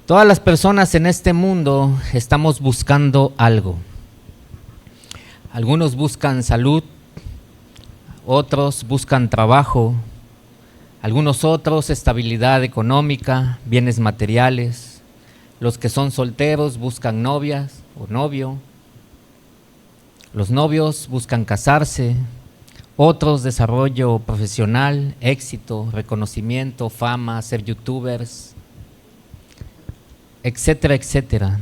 Todas las personas en este mundo estamos buscando algo. Algunos buscan salud, otros buscan trabajo, algunos otros estabilidad económica, bienes materiales. Los que son solteros buscan novias o novio. Los novios buscan casarse, otros desarrollo profesional, éxito, reconocimiento, fama, ser youtubers, etcétera, etcétera.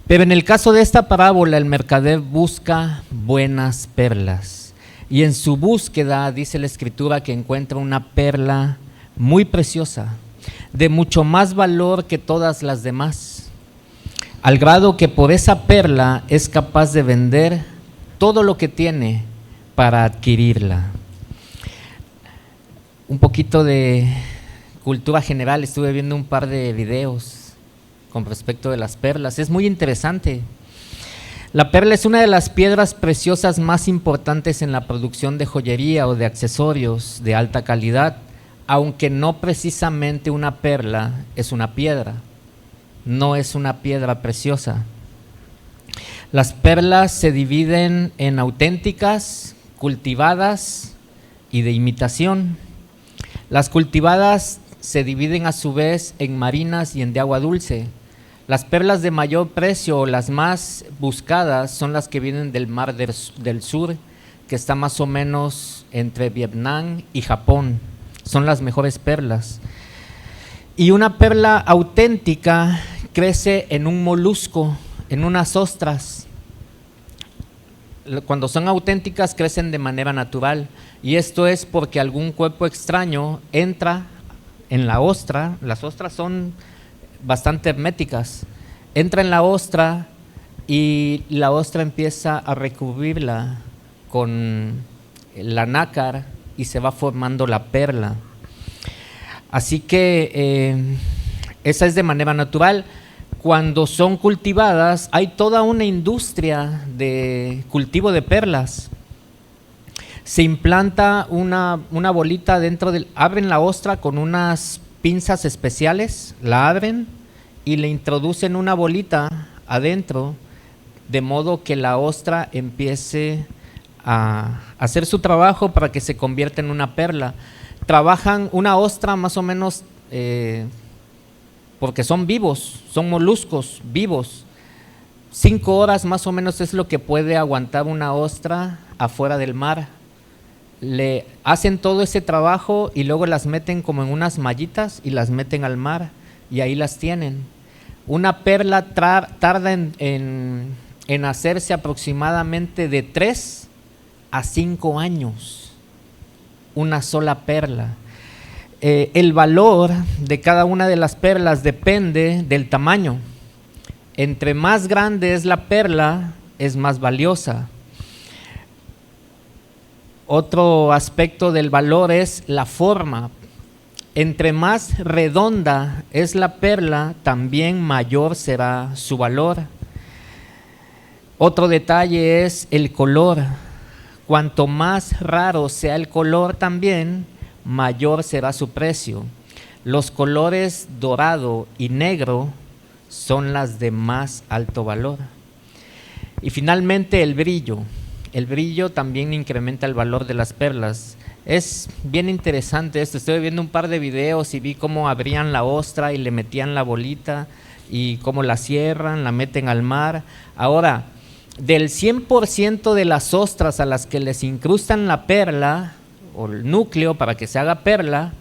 Pero en el caso de esta parábola, el mercader busca buenas perlas. Y en su búsqueda, dice la Escritura, que encuentra una perla muy preciosa, de mucho más valor que todas las demás, al grado que por esa perla es capaz de vender todo lo que tiene para adquirirla. Un poquito de cultura general, estuve viendo un par de videos con respecto de las perlas. Es muy interesante. La perla es una de las piedras preciosas más importantes en la producción de joyería o de accesorios de alta calidad, aunque no precisamente una perla es una piedra, no es una piedra preciosa. Las perlas se dividen en auténticas, cultivadas y de imitación. Las cultivadas se dividen a su vez en marinas y en de agua dulce. Las perlas de mayor precio o las más buscadas son las que vienen del Mar del Sur, que está más o menos entre Vietnam y Japón. Son las mejores perlas. Y una perla auténtica crece en un molusco, en unas ostras. Cuando son auténticas crecen de manera natural, y esto es porque algún cuerpo extraño entra en la ostra. Las ostras son bastante herméticas, entra en la ostra y la ostra empieza a recubrirla con la nácar y se va formando la perla. Así que esa es de manera natural. Cuando son cultivadas hay toda una industria de cultivo de perlas. Se implanta una bolita dentro del, abren la ostra con unas pinzas especiales, la abren y le introducen una bolita adentro, de modo que la ostra empiece a hacer su trabajo para que se convierta en una perla. Trabajan una ostra más o menos, porque son vivos, son moluscos vivos. 5 horas más o menos es lo que puede aguantar una ostra afuera del mar. Le hacen todo ese trabajo y luego las meten como en unas mallitas y las meten al mar y ahí las tienen. Una perla tarda en hacerse aproximadamente de 3 a 5 años, una sola perla. El valor de cada una de las perlas depende del tamaño. Entre más grande es la perla, es más valiosa. Otro aspecto del valor es la forma. Entre más redonda es la perla, también mayor será su valor. Otro detalle es el color. Cuanto más raro sea el color también, mayor será su precio. Los colores dorado y negro son las de más alto valor. Y finalmente el brillo. El brillo también incrementa el valor de las perlas. Es bien interesante esto. Estoy viendo un par de videos y vi cómo abrían la ostra y le metían la bolita y cómo la cierran, la meten al mar. Ahora, del 100% de las ostras a las que les incrustan la perla o el núcleo para que se haga perla,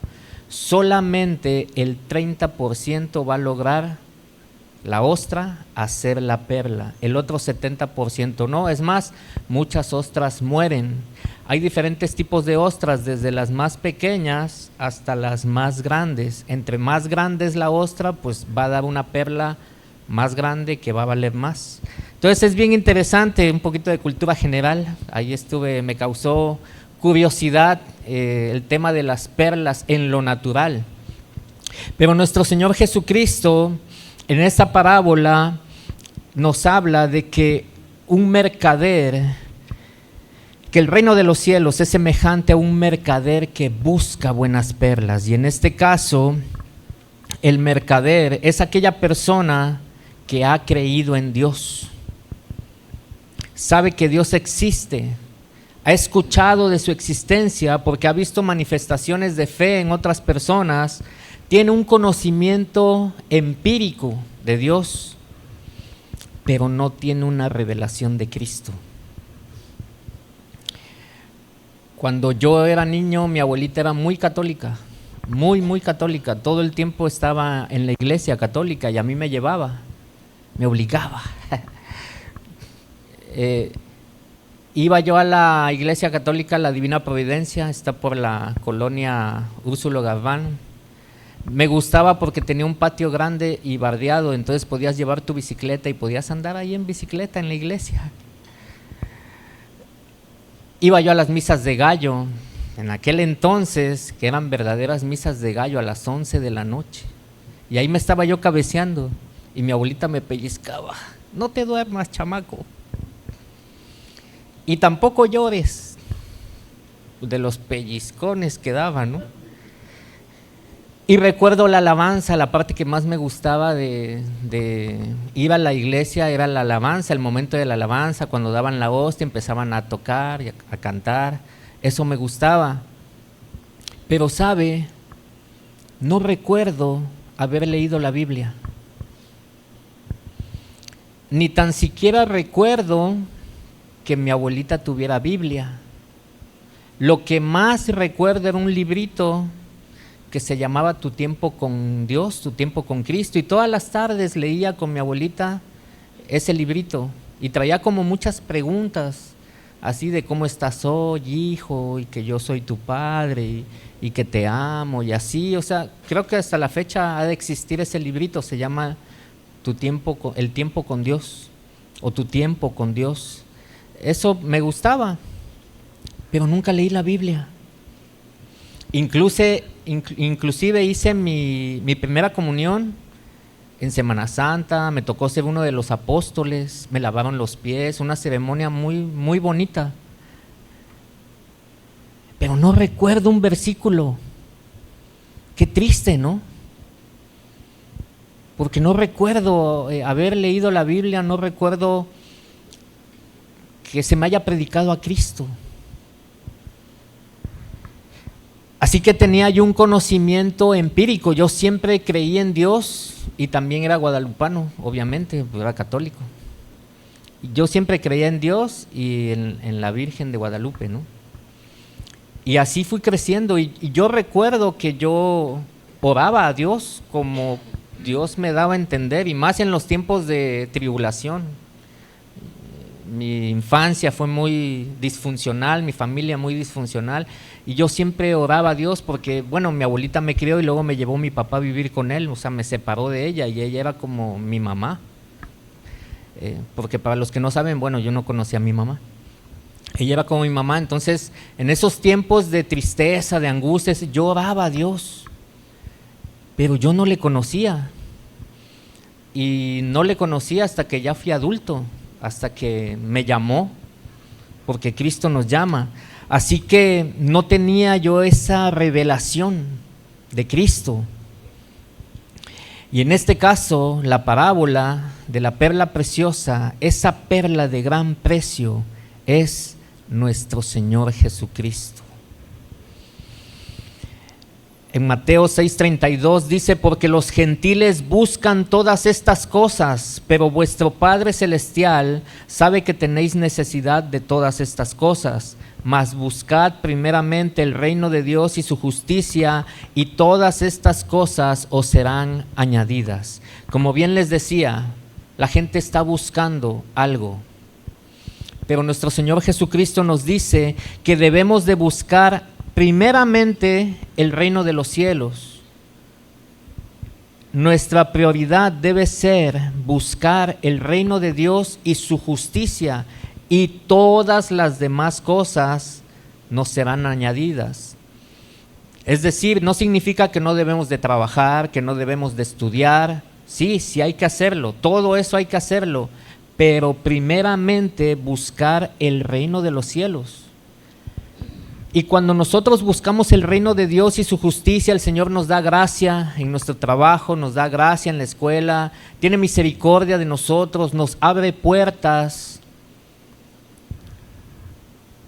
solamente el 30% va a lograr la ostra hacer la perla, el otro 70% no. Es más, muchas ostras mueren. Hay diferentes tipos de ostras, desde las más pequeñas hasta las más grandes. Entre más grande es la ostra, pues va a dar una perla más grande que va a valer más. Entonces es bien interesante, un poquito de cultura general. Ahí me causó curiosidad el tema de las perlas en lo natural. Pero nuestro Señor Jesucristo en esta parábola nos habla de que un mercader, que el reino de los cielos es semejante a un mercader que busca buenas perlas. Y en este caso, El mercader es aquella persona que ha creído en Dios, sabe que Dios existe, ha escuchado de su existencia porque ha visto manifestaciones de fe en otras personas, tiene un conocimiento empírico de Dios, pero no tiene una revelación de Cristo. Cuando yo era niño, mi abuelita era muy católica, muy católica. Todo el tiempo estaba en la iglesia católica y a mí me llevaba, me obligaba. Iba yo a la iglesia católica, la Divina Providencia, está por la colonia Úrsulo Garbán. Me gustaba porque tenía un patio grande y bardeado, entonces podías llevar tu bicicleta y podías andar ahí en bicicleta en la iglesia. Iba yo a las misas de gallo, en aquel entonces, que eran verdaderas misas de gallo a las 11 de la noche. Y ahí me estaba yo cabeceando y mi abuelita me pellizcaba. No te duermas, chamaco. Y tampoco llores, de los pellizcones que daban, ¿no? Y recuerdo la alabanza, la parte que más me gustaba de ir a la iglesia era la alabanza, el momento de la alabanza, cuando daban la hostia, empezaban a tocar y a cantar, eso me gustaba. Pero sabe, no recuerdo haber leído la Biblia, ni tan siquiera recuerdo que mi abuelita tuviera Biblia. Lo que más recuerdo era un librito que se llamaba Tu tiempo con Dios, Tu tiempo con Cristo, y todas las tardes leía con mi abuelita ese librito y traía como muchas preguntas así de cómo estás hoy, hijo, y que yo soy tu padre y que te amo y así. O sea, creo que hasta la fecha ha de existir ese librito, se llama El tiempo con Dios o Tu tiempo con Dios. Eso me gustaba, pero nunca leí la Biblia. Inclusive hice mi primera comunión en Semana Santa, me tocó ser uno de los apóstoles, me lavaron los pies, una ceremonia muy bonita. Pero no recuerdo un versículo. Qué triste, ¿no? Porque no recuerdo haber leído la Biblia, no recuerdo que se me haya predicado a Cristo. Así que tenía yo un conocimiento empírico, yo siempre creí en Dios y también era guadalupano, obviamente, pues era católico. Yo siempre creía en Dios y en la Virgen de Guadalupe, ¿no? Y así fui creciendo y yo recuerdo que yo oraba a Dios como Dios me daba a entender, y más en los tiempos de tribulación. Mi infancia fue muy disfuncional, mi familia muy disfuncional, y yo siempre oraba a Dios porque, bueno, mi abuelita me crió y luego me llevó mi papá a vivir con él, o sea, me separó de ella y ella era como mi mamá. Porque para los que no saben, bueno, yo no conocía a mi mamá. Ella era como mi mamá, entonces en esos tiempos de tristeza, de angustias, yo oraba a Dios, pero yo no le conocía. Y no le conocía hasta que ya fui adulto, hasta que me llamó, porque Cristo nos llama. Así que no tenía yo esa revelación de Cristo. Y en este caso, la parábola de la perla preciosa, esa perla de gran precio, es nuestro Señor Jesucristo. En Mateo 6:32 dice: porque los gentiles buscan todas estas cosas, pero vuestro Padre Celestial sabe que tenéis necesidad de todas estas cosas. Mas buscad primeramente el reino de Dios y su justicia, y todas estas cosas os serán añadidas. Como bien les decía, la gente está buscando algo, pero nuestro Señor Jesucristo nos dice que debemos de buscar primeramente el reino de los cielos. Nuestra prioridad debe ser buscar el reino de Dios y su justicia, y todas las demás cosas nos serán añadidas. Es decir, no significa que no debemos de trabajar, que no debemos de estudiar. Sí, sí hay que hacerlo, todo eso hay que hacerlo, pero primeramente buscar el reino de los cielos. Y cuando nosotros buscamos el reino de Dios y su justicia, el Señor nos da gracia en nuestro trabajo, nos da gracia en la escuela, tiene misericordia de nosotros, nos abre puertas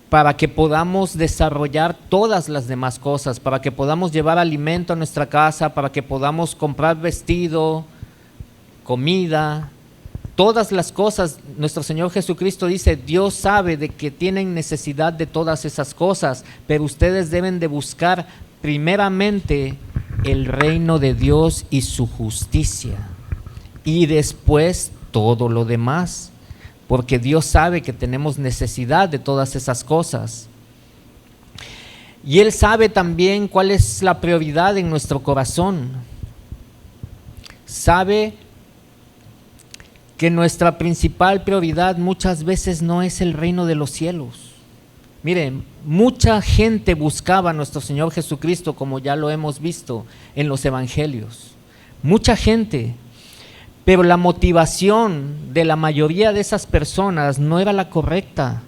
para que podamos desarrollar todas las demás cosas, para que podamos llevar alimento a nuestra casa, para que podamos comprar vestido, comida, todas las cosas. Nuestro Señor Jesucristo dice, Dios sabe de que tienen necesidad de todas esas cosas, pero ustedes deben de buscar primeramente el reino de Dios y su justicia, y después todo lo demás, porque Dios sabe que tenemos necesidad de todas esas cosas. Y Él sabe también cuál es la prioridad en nuestro corazón. Sabe que nuestra principal prioridad muchas veces no es el reino de los cielos. Miren, mucha gente buscaba a nuestro Señor Jesucristo, como ya lo hemos visto en los evangelios. Mucha gente, pero la motivación de la mayoría de esas personas no era la correcta.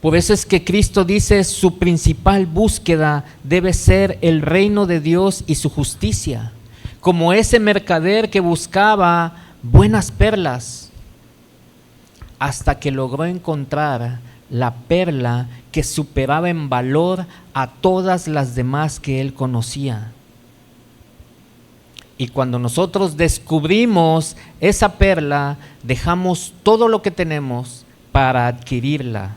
Por eso es que Cristo dice, su principal búsqueda debe ser el reino de Dios y su justicia. Como ese mercader que buscaba buenas perlas, hasta que logró encontrar la perla que superaba en valor a todas las demás que él conocía. Y cuando nosotros descubrimos esa perla, dejamos todo lo que tenemos para adquirirla.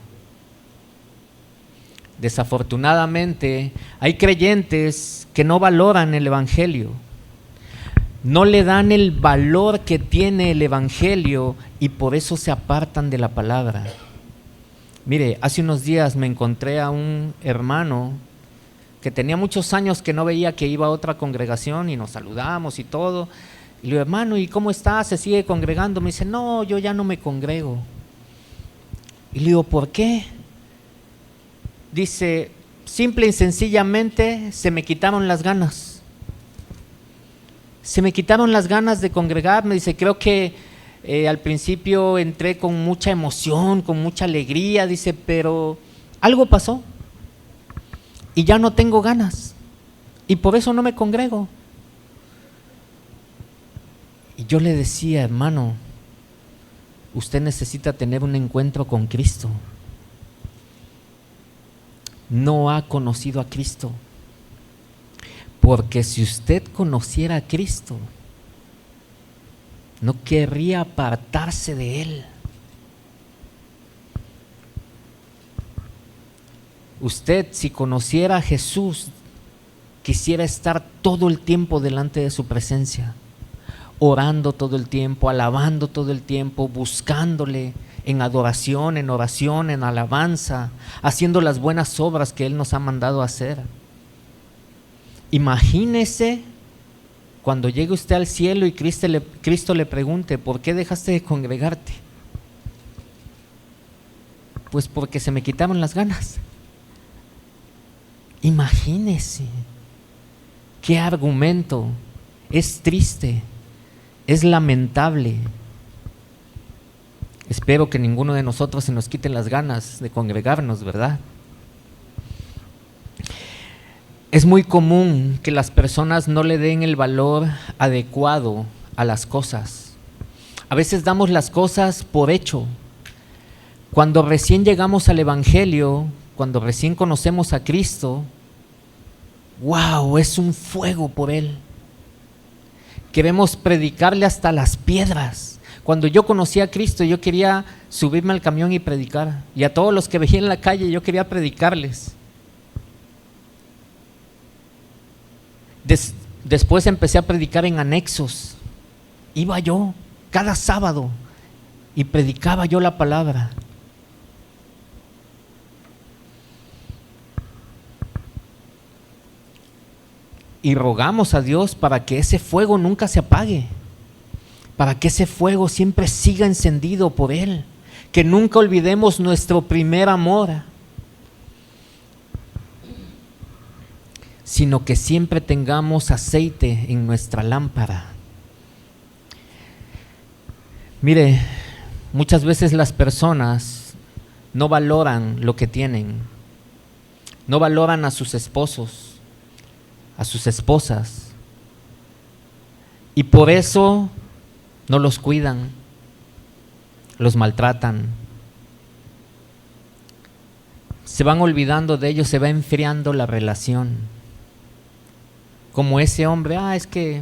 Desafortunadamente, hay creyentes que no valoran el evangelio. No le dan el valor que tiene el evangelio y por eso se apartan de la palabra. Mire, hace unos días me encontré a un hermano que tenía muchos años que no veía, que iba a otra congregación y nos saludamos y todo. Y le digo, hermano, ¿y cómo está? ¿Se sigue congregando? Me dice, no, yo ya no me congrego. Y le digo, ¿por qué? Dice, simple y sencillamente se me quitaron las ganas. Se me quitaron las ganas de congregarme. Dice, creo que al principio entré con mucha emoción, con mucha alegría, dice, pero algo pasó y ya no tengo ganas y por eso no me congrego. Y yo le decía, hermano, usted necesita tener un encuentro con Cristo. No ha conocido a Cristo, porque si usted conociera a Cristo, no querría apartarse de Él. Usted, si conociera a Jesús, quisiera estar todo el tiempo delante de su presencia, orando todo el tiempo, alabando todo el tiempo, buscándole en adoración, en oración, en alabanza, haciendo las buenas obras que Él nos ha mandado a hacer. Imagínese cuando llegue usted al cielo y Cristo le pregunte, ¿por qué dejaste de congregarte? Pues porque se me quitaron las ganas. Imagínese qué argumento. Es triste, es lamentable. Espero que ninguno de nosotros se nos quiten las ganas de congregarnos, ¿verdad? Es muy común que las personas no le den el valor adecuado a las cosas. A veces damos las cosas por hecho. Cuando recién llegamos al evangelio, cuando recién conocemos a Cristo, ¡wow! Es un fuego por Él. Queremos predicarle hasta las piedras. Cuando yo conocí a Cristo, yo quería subirme al camión y predicar. Y a todos los que veía en la calle, yo quería predicarles. Después empecé a predicar en anexos. Iba yo cada sábado y predicaba yo la palabra. Y rogamos a Dios para que ese fuego nunca se apague, para que ese fuego siempre siga encendido por Él, que nunca olvidemos nuestro primer amor, sino que siempre tengamos aceite en nuestra lámpara. Mire, muchas veces las personas no valoran lo que tienen, no valoran a sus esposos, a sus esposas, y por eso no los cuidan, los maltratan, se van olvidando de ellos, se va enfriando la relación. Como ese hombre, es que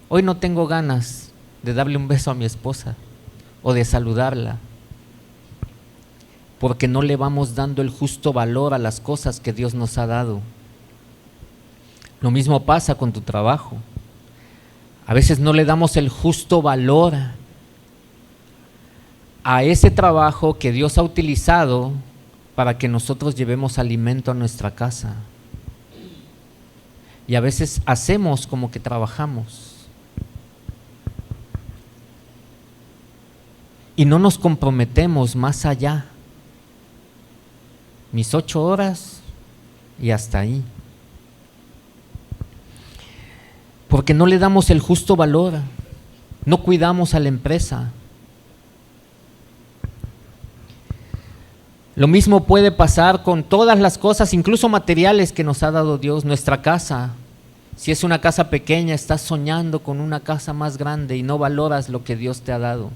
hoy no tengo ganas de darle un beso a mi esposa o de saludarla, porque no le vamos dando el justo valor a las cosas que Dios nos ha dado. Lo mismo pasa con tu trabajo. A veces no le damos el justo valor a ese trabajo que Dios ha utilizado para que nosotros llevemos alimento a nuestra casa. Y a veces hacemos como que trabajamos y no nos comprometemos más allá. Mis 8 horas y hasta ahí. Porque no le damos el justo valor, no cuidamos a la empresa. Lo mismo puede pasar con todas las cosas, incluso materiales que nos ha dado Dios. Nuestra casa, si es una casa pequeña, estás soñando con una casa más grande y no valoras lo que Dios te ha dado.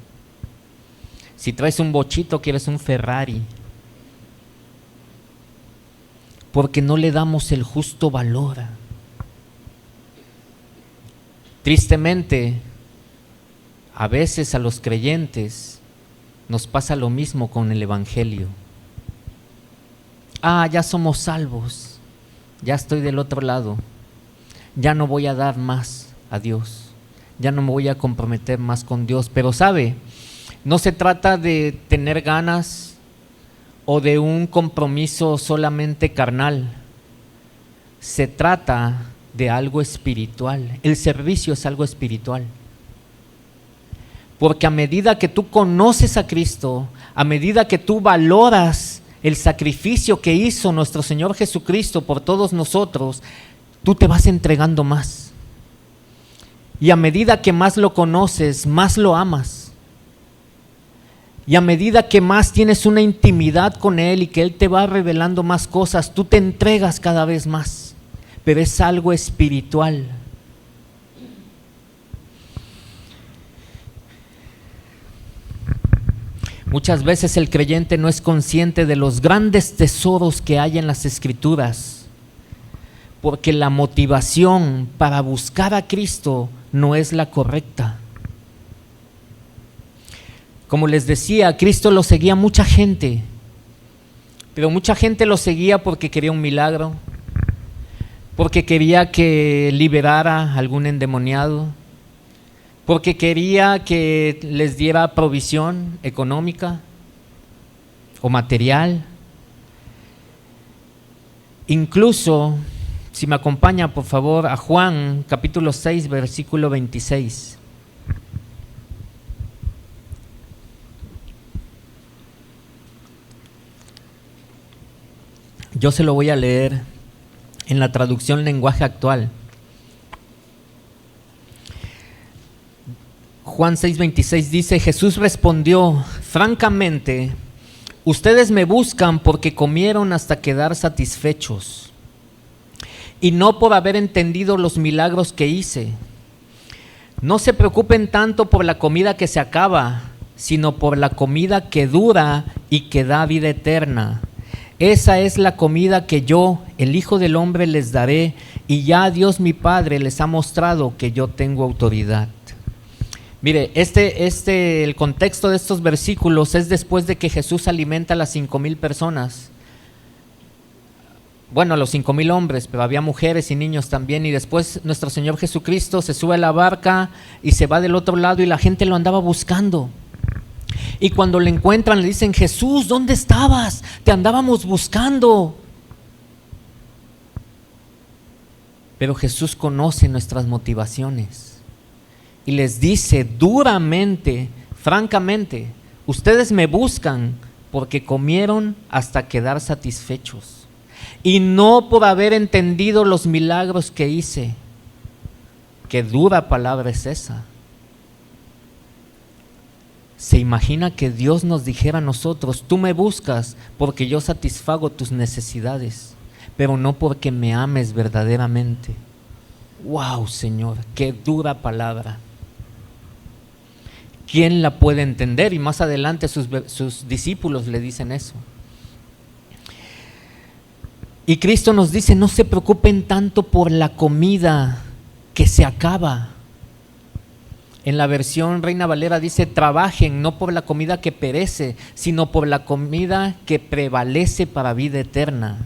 Si traes un bochito, quieres un Ferrari, porque no le damos el justo valor. Tristemente, a veces a los creyentes nos pasa lo mismo con el Evangelio. Ya somos salvos, ya estoy del otro lado, ya no voy a dar más a Dios, ya no me voy a comprometer más con Dios. Pero ¿sabe? No se trata de tener ganas o de un compromiso solamente carnal, se trata de algo espiritual. El servicio es algo espiritual, porque a medida que tú conoces a Cristo, a medida que tú valoras el sacrificio que hizo nuestro Señor Jesucristo por todos nosotros, tú te vas entregando más, y a medida que más lo conoces, más lo amas, y a medida que más tienes una intimidad con Él y que Él te va revelando más cosas, tú te entregas cada vez más. Pero es algo espiritual. Muchas veces el creyente no es consciente de los grandes tesoros que hay en las Escrituras, porque la motivación para buscar a Cristo no es la correcta. Como les decía, a Cristo lo seguía mucha gente, pero mucha gente lo seguía porque quería un milagro, porque quería que liberara a algún endemoniado, porque quería que les diera provisión económica o material. Incluso, si me acompaña por favor a Juan capítulo 6 versículo 26. Yo se lo voy a leer en la traducción lenguaje actual. Juan 6:26 dice: Jesús respondió: francamente, ustedes me buscan porque comieron hasta quedar satisfechos, y no por haber entendido los milagros que hice. No se preocupen tanto por la comida que se acaba, sino por la comida que dura y que da vida eterna. Esa es la comida que yo, el Hijo del Hombre, les daré, y ya Dios mi Padre les ha mostrado que yo tengo autoridad. Mire, el contexto de estos versículos es después de que Jesús alimenta a las 5,000 personas. Bueno, a los 5,000 hombres, pero había mujeres y niños también. Y después nuestro Señor Jesucristo se sube a la barca y se va del otro lado, y la gente lo andaba buscando. Y cuando le encuentran le dicen: Jesús, ¿dónde estabas? Te andábamos buscando. Pero Jesús conoce nuestras motivaciones y les dice duramente, francamente: ustedes me buscan porque comieron hasta quedar satisfechos, y no por haber entendido los milagros que hice. Qué dura palabra es esa. ¿Se imagina que Dios nos dijera a nosotros: tú me buscas porque yo satisfago tus necesidades, pero no porque me ames verdaderamente? ¡Wow, Señor! ¡Qué dura palabra! ¿Quién la puede entender? Y más adelante sus discípulos le dicen eso. Y Cristo nos dice: no se preocupen tanto por la comida que se acaba. En la versión Reina Valera dice: trabajen no por la comida que perece, sino por la comida que prevalece para vida eterna.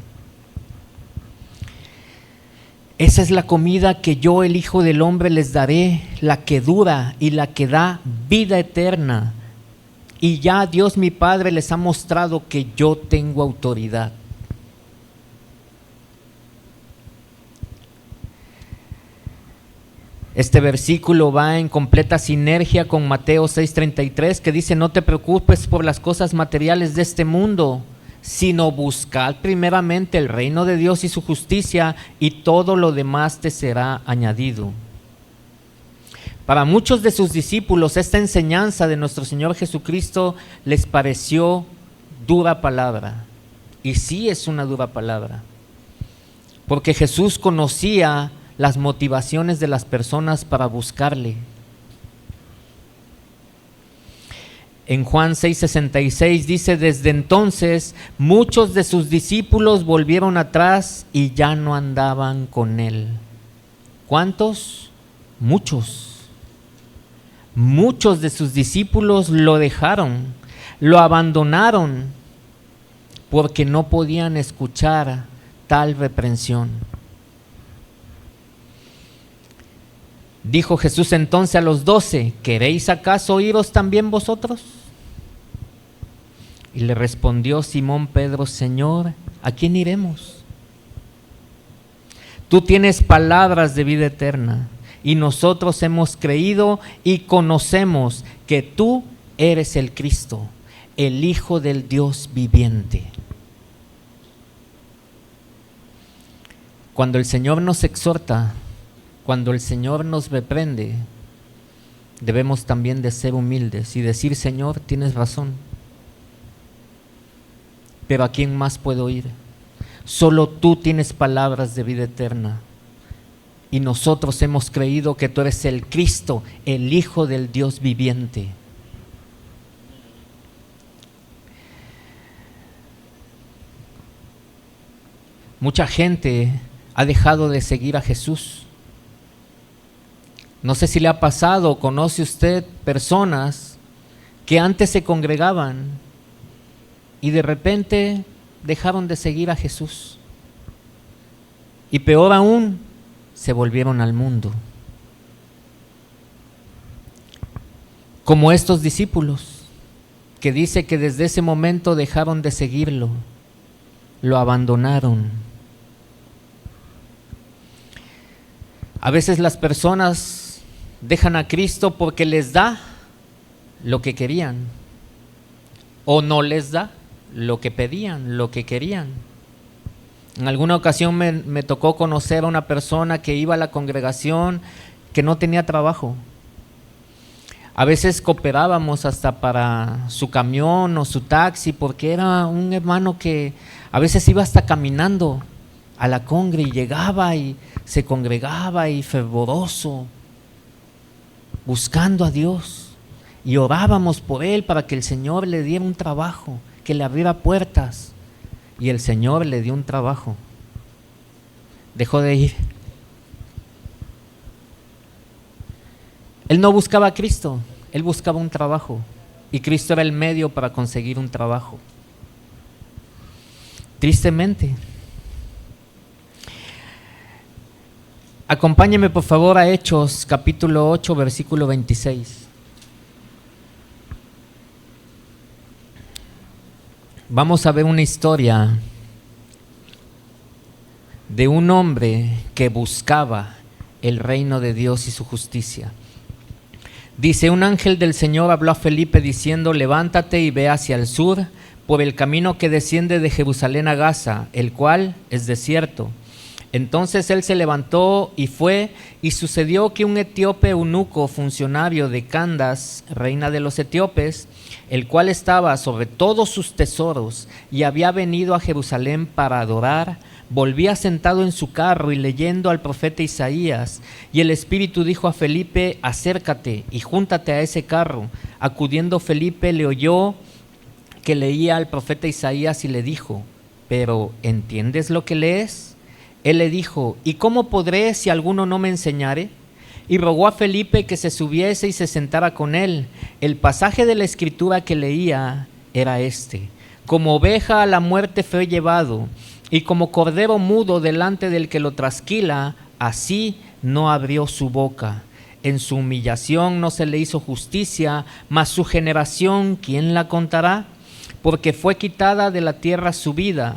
Esa es la comida que yo, el Hijo del Hombre, les daré, la que dura y la que da vida eterna. Y ya Dios mi Padre les ha mostrado que yo tengo autoridad. Este versículo va en completa sinergia con Mateo 6:33, que dice: no te preocupes por las cosas materiales de este mundo, sino buscad primeramente el reino de Dios y su justicia, y todo lo demás te será añadido. Para muchos de sus discípulos, esta enseñanza de nuestro Señor Jesucristo les pareció dura palabra. Y sí es una dura palabra, porque Jesús conocía las motivaciones de las personas para buscarle. En Juan 6:66 dice: desde entonces muchos de sus discípulos volvieron atrás y ya no andaban con él. ¿Cuántos? Muchos. Muchos de sus discípulos lo dejaron, lo abandonaron, porque no podían escuchar tal reprensión. Dijo Jesús entonces a los 12: ¿queréis acaso iros también vosotros? Y le respondió Simón Pedro: Señor, ¿a quién iremos? Tú tienes palabras de vida eterna, y nosotros hemos creído y conocemos que tú eres el Cristo, el Hijo del Dios viviente. Cuando el Señor nos exhorta, cuando el Señor nos reprende, debemos también de ser humildes y decir: Señor, tienes razón, pero ¿a quién más puedo ir? Solo tú tienes palabras de vida eterna, y nosotros hemos creído que tú eres el Cristo, el Hijo del Dios viviente. Mucha gente ha dejado de seguir a Jesús. No sé si le ha pasado, conoce usted personas que antes se congregaban y de repente dejaron de seguir a Jesús. Y peor aún, se volvieron al mundo. Como estos discípulos, que dice que desde ese momento dejaron de seguirlo, lo abandonaron. A veces las personas dejan a Cristo porque les da lo que querían, o no les da lo que pedían, lo que querían. En alguna ocasión me tocó conocer a una persona que iba a la congregación que no tenía trabajo. A veces cooperábamos hasta para su camión o su taxi, porque era un hermano que a veces iba hasta caminando a la congre y llegaba y se congregaba y fervoroso, buscando a Dios, y orábamos por él para que el Señor le diera un trabajo, que le abriera puertas, y el Señor le dio un trabajo. Dejó de ir. Él no buscaba a Cristo, él buscaba un trabajo, y Cristo era el medio para conseguir un trabajo. Tristemente. Acompáñeme por favor a Hechos capítulo 8, versículo 26. Vamos a ver una historia de un hombre que buscaba el reino de Dios y su justicia. Dice: un ángel del Señor habló a Felipe diciendo: levántate y ve hacia el sur por el camino que desciende de Jerusalén a Gaza, el cual es desierto. Entonces él se levantó y fue, y sucedió que un etíope eunuco, funcionario de Candace, reina de los etíopes, el cual estaba sobre todos sus tesoros y había venido a Jerusalén para adorar, volvía sentado en su carro y leyendo al profeta Isaías, y el Espíritu dijo a Felipe: acércate y júntate a ese carro. Acudiendo Felipe le oyó que leía al profeta Isaías y le dijo: ¿pero entiendes lo que lees? Él le dijo: ¿y cómo podré si alguno no me enseñare? Y rogó a Felipe que se subiese y se sentara con él. El pasaje de la escritura que leía era este: como oveja a la muerte fue llevado, y como cordero mudo delante del que lo trasquila, así no abrió su boca. En su humillación no se le hizo justicia, mas su generación, ¿quién la contará? Porque fue quitada de la tierra su vida.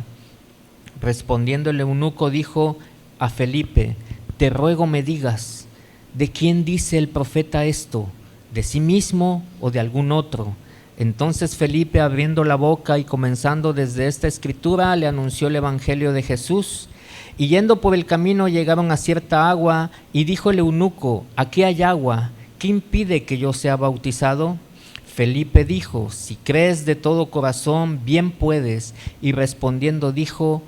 Respondiendo el eunuco dijo a Felipe: te ruego me digas, ¿de quién dice el profeta esto? ¿De sí mismo o de algún otro? Entonces Felipe, abriendo la boca y comenzando desde esta escritura, le anunció el evangelio de Jesús. Y yendo por el camino llegaron a cierta agua, y dijo el eunuco: aquí hay agua, ¿qué impide que yo sea bautizado? Felipe dijo: si crees de todo corazón, bien puedes. Y respondiendo dijo: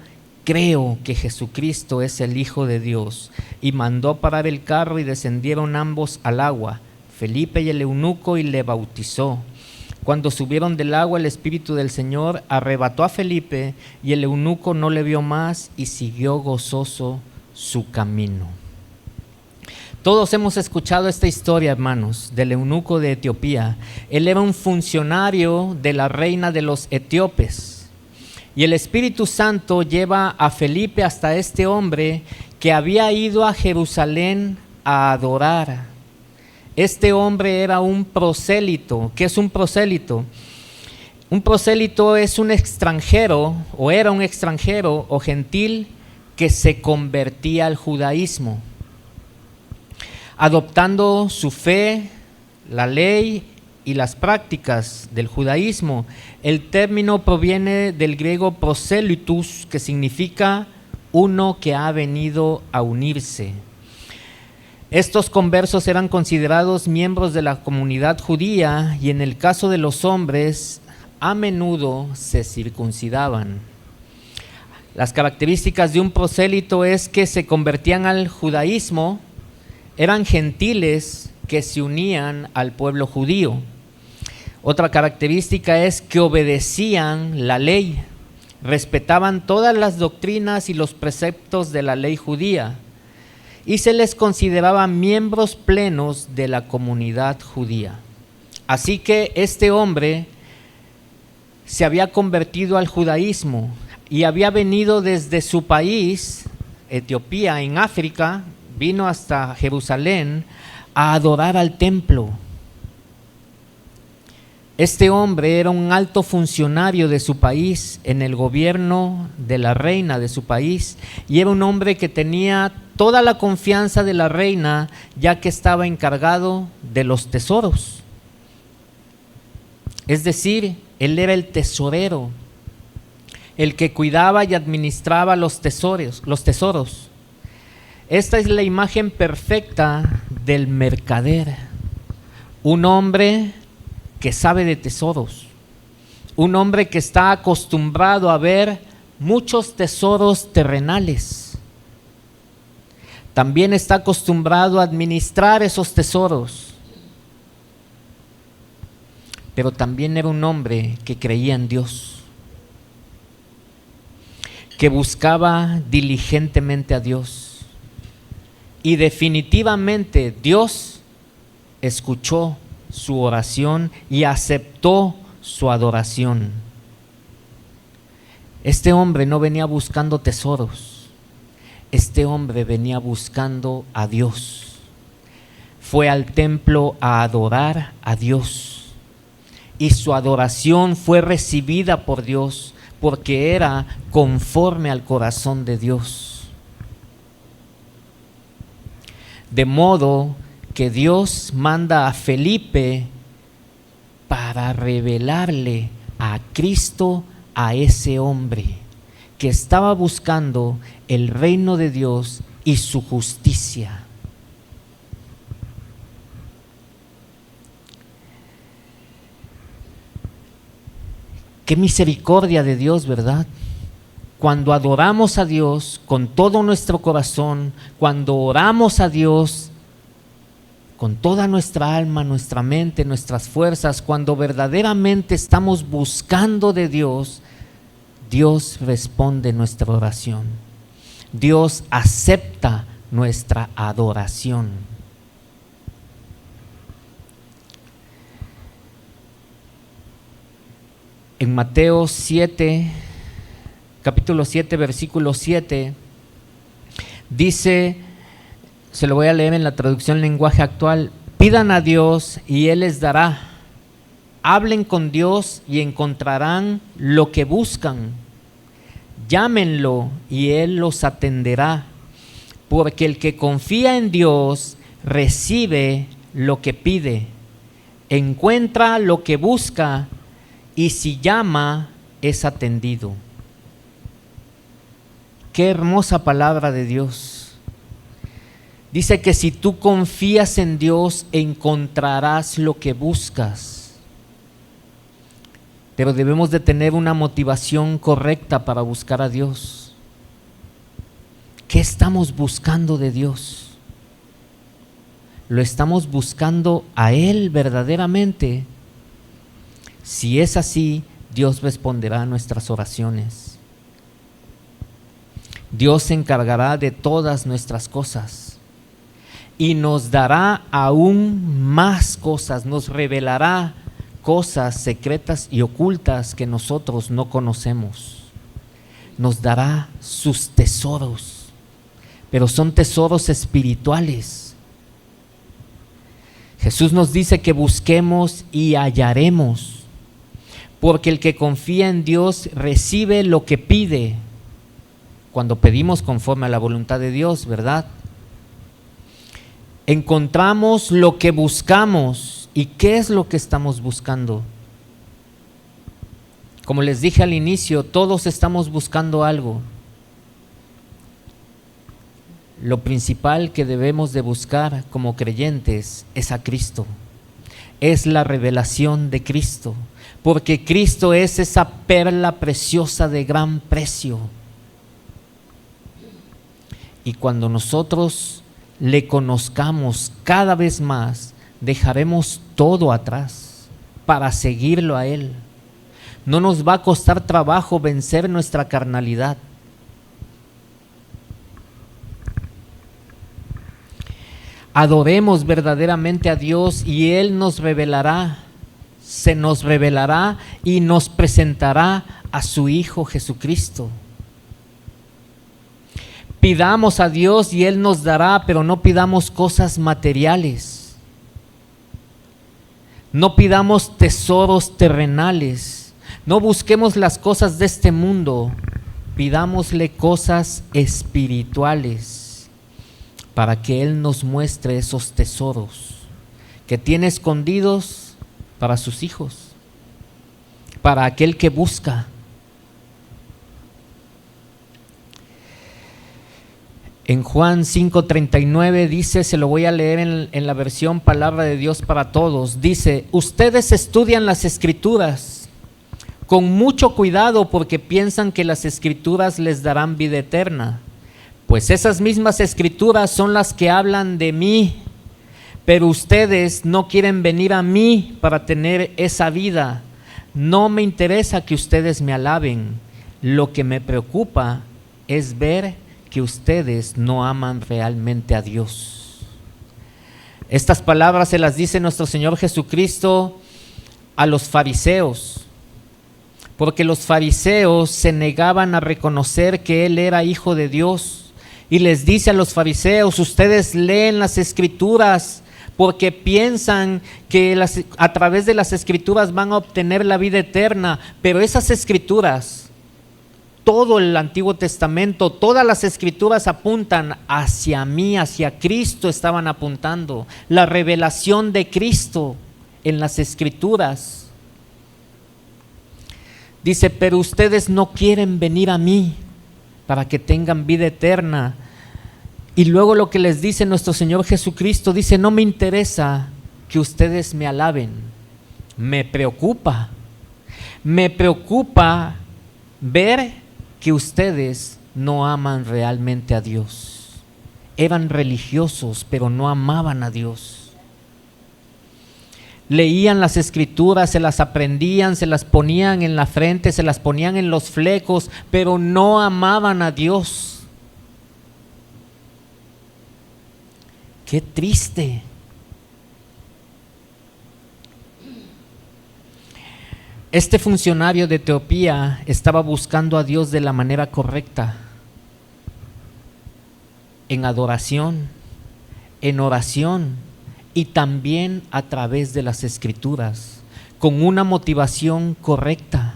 creo que Jesucristo es el Hijo de Dios. Y mandó parar el carro y descendieron ambos al agua, Felipe y el eunuco, y le bautizó. Cuando subieron del agua, el Espíritu del Señor arrebató a Felipe, y el eunuco no le vio más y siguió gozoso su camino. Todos hemos escuchado esta historia, hermanos, del eunuco de Etiopía. Él era un funcionario de la reina de los etíopes. Y el Espíritu Santo lleva a Felipe hasta este hombre que había ido a Jerusalén a adorar. Este hombre era un prosélito. ¿Qué es un prosélito? Un prosélito es un extranjero, o era un extranjero o gentil que se convertía al judaísmo, adoptando su fe, la ley y las prácticas del judaísmo. El término proviene del griego prosélitus, que significa uno que ha venido a unirse. Estos conversos eran considerados miembros de la comunidad judía, y en el caso de los hombres, a menudo se circuncidaban. Las características de un prosélito es que se convertían al judaísmo, eran gentiles que se unían al pueblo judío. Otra característica es que obedecían la ley, respetaban todas las doctrinas y los preceptos de la ley judía, y se les consideraba miembros plenos de la comunidad judía. Así que este hombre se había convertido al judaísmo y había venido desde su país, Etiopía, en África, vino hasta Jerusalén a adorar al templo. Este hombre era un alto funcionario de su país, en el gobierno de la reina de su país, y era un hombre que tenía toda la confianza de la reina, ya que estaba encargado de los tesoros. Es decir, él era el tesorero, el que cuidaba y administraba los tesoros. Esta es la imagen perfecta del mercader, un hombre que sabe de tesoros, un hombre que está acostumbrado a ver muchos tesoros terrenales. También está acostumbrado a administrar esos tesoros, pero también era un hombre que creía en Dios, que buscaba diligentemente a Dios, y definitivamente Dios escuchó su oración y aceptó su adoración. Este hombre no venía buscando tesoros, este hombre venía buscando a Dios. Fue al templo a adorar a Dios, y su adoración fue recibida por Dios porque era conforme al corazón de Dios. De modo que Dios manda a Felipe para revelarle a Cristo a ese hombre que estaba buscando el reino de Dios y su justicia. Qué misericordia de Dios, ¿verdad? Cuando adoramos a Dios con todo nuestro corazón, cuando oramos a Dios con toda nuestra alma, nuestra mente, nuestras fuerzas, cuando verdaderamente estamos buscando de Dios, Dios responde nuestra oración. Dios acepta nuestra adoración. En Mateo 7, capítulo 7, versículo 7, dice, se lo voy a leer en la traducción lenguaje actual: pidan a Dios y Él les dará. Hablen con Dios y encontrarán lo que buscan. Llámenlo y Él los atenderá. Porque el que confía en Dios recibe lo que pide, encuentra lo que busca, y si llama, es atendido. Qué hermosa palabra de Dios. Dice que si tú confías en Dios, encontrarás lo que buscas. Pero debemos de tener una motivación correcta para buscar a Dios. ¿Qué estamos buscando de Dios? ¿Lo estamos buscando a Él verdaderamente? Si es así, Dios responderá a nuestras oraciones. Dios se encargará de todas nuestras cosas y nos dará aún más cosas, nos revelará cosas secretas y ocultas que nosotros no conocemos. Nos dará sus tesoros, pero son tesoros espirituales. Jesús nos dice que busquemos y hallaremos. Porque el que confía en Dios recibe lo que pide, cuando pedimos conforme a la voluntad de Dios, ¿verdad? Encontramos lo que buscamos. ¿Y qué es lo que estamos buscando? Como les dije al inicio, todos estamos buscando algo. Lo principal que debemos de buscar como creyentes es a Cristo. Es la revelación de Cristo. Porque Cristo es esa perla preciosa de gran precio. Y cuando nosotros le conozcamos cada vez más, dejaremos todo atrás para seguirlo a Él. No nos va a costar trabajo vencer nuestra carnalidad. Adoremos verdaderamente a Dios y Él nos revelará. Se nos revelará y nos presentará a su Hijo Jesucristo. Pidamos a Dios y Él nos dará, pero no pidamos cosas materiales. No pidamos tesoros terrenales. No busquemos las cosas de este mundo. Pidámosle cosas espirituales para que Él nos muestre esos tesoros que tiene escondidos para sus hijos, para aquel que busca. En Juan 5:39 dice, se lo voy a leer en la versión Palabra de Dios para Todos, dice: ustedes estudian las Escrituras con mucho cuidado porque piensan que las Escrituras les darán vida eterna, pues esas mismas Escrituras son las que hablan de mí. Pero ustedes no quieren venir a mí para tener esa vida. No me interesa que ustedes me alaben. Lo que me preocupa es ver que ustedes no aman realmente a Dios. Estas palabras se las dice nuestro Señor Jesucristo a los fariseos, porque los fariseos se negaban a reconocer que Él era Hijo de Dios. Y les dice a los fariseos: ustedes leen las Escrituras porque piensan que a través de las Escrituras van a obtener la vida eterna, pero esas Escrituras, todo el Antiguo Testamento, todas las Escrituras apuntan hacia mí, hacia Cristo estaban apuntando, la revelación de Cristo en las Escrituras. Dice: pero ustedes no quieren venir a mí para que tengan vida eterna. Y luego lo que les dice nuestro Señor Jesucristo, dice: no me interesa que ustedes me alaben, me preocupa ver que ustedes no aman realmente a Dios. Eran religiosos, pero no amaban a Dios. Leían las escrituras, se las aprendían, se las ponían en la frente, se las ponían en los flecos, pero no amaban a Dios. ¡Qué triste! Este funcionario de Etiopía estaba buscando a Dios de la manera correcta, en adoración, en oración y también a través de las escrituras, con una motivación correcta,